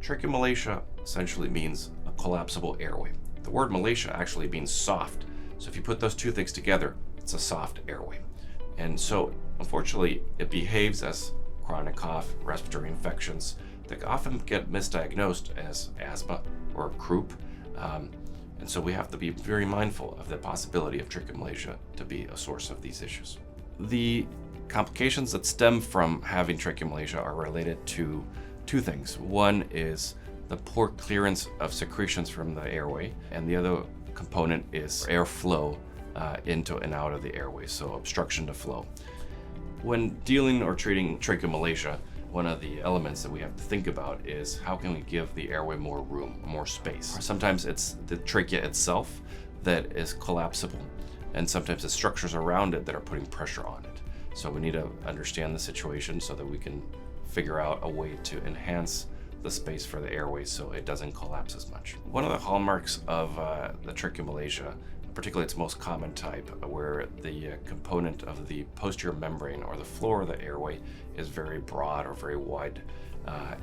Tracheomalacia essentially means a collapsible airway. The word malacia actually means soft. So if you put those two things together, it's a soft airway. And so unfortunately, it behaves as chronic cough, respiratory infections that often get misdiagnosed as asthma or croup. And so we have to be very mindful of the possibility of tracheomalacia to be a source of these issues. The complications that stem from having tracheomalacia are related to two things. One is the poor clearance of secretions from the airway, and the other component is airflow into and out of the airway, so obstruction to flow. When dealing or treating tracheomalacia, one of the elements that we have to think about is how can we give the airway more room, more space. Sometimes it's the trachea itself that is collapsible, and sometimes the structures around it that are putting pressure on it. So we need to understand the situation so that we can figure out a way to enhance the space for the airway so it doesn't collapse as much. One of the hallmarks of the tracheomalacia, particularly its most common type, where the component of the posterior membrane or the floor of the airway is very broad or very wide.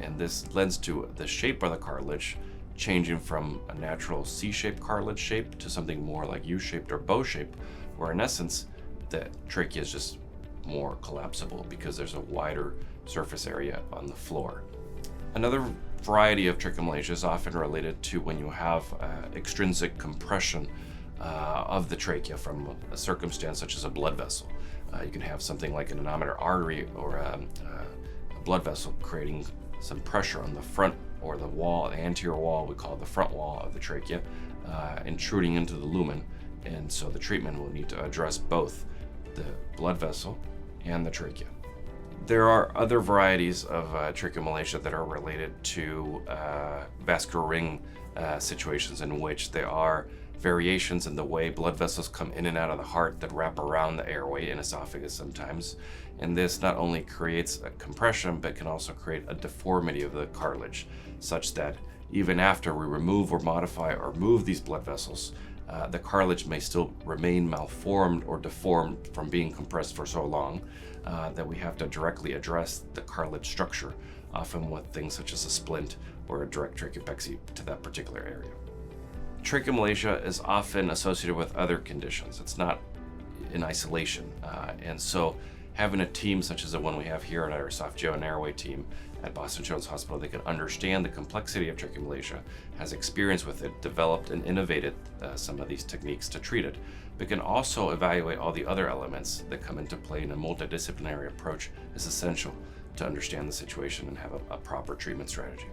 And this lends to the shape of the cartilage changing from a natural C-shaped cartilage shape to something more like U-shaped or bow-shaped, where in essence, the trachea is just more collapsible because there's a wider surface area on the floor. Another variety of tracheomalacia is often related to when you have extrinsic compression of the trachea from a circumstance such as a blood vessel. You can have something like an innominate artery or a blood vessel creating some pressure on the front or the wall, the anterior wall, we call it the front wall of the trachea, intruding into the lumen. And so the treatment will need to address both the blood vessel and the trachea. There are other varieties of tracheomalacia that are related to vascular ring situations in which there are variations in the way blood vessels come in and out of the heart that wrap around the airway and esophagus sometimes. And this not only creates a compression, but can also create a deformity of the cartilage, such that even after we remove or modify or move these blood vessels, the cartilage may still remain malformed or deformed from being compressed for so long that we have to directly address the cartilage structure, often with things such as a splint or a direct tracheopexy to that particular area. Tracheomalacia is often associated with other conditions. It's not in isolation. And so having a team such as the one we have here at our Esophageal and Airway team at Boston Children's Hospital that can understand the complexity of tracheomalacia, has experience with it, developed and innovated some of these techniques to treat it, but can also evaluate all the other elements that come into play in a multidisciplinary approach is essential to understand the situation and have a proper treatment strategy.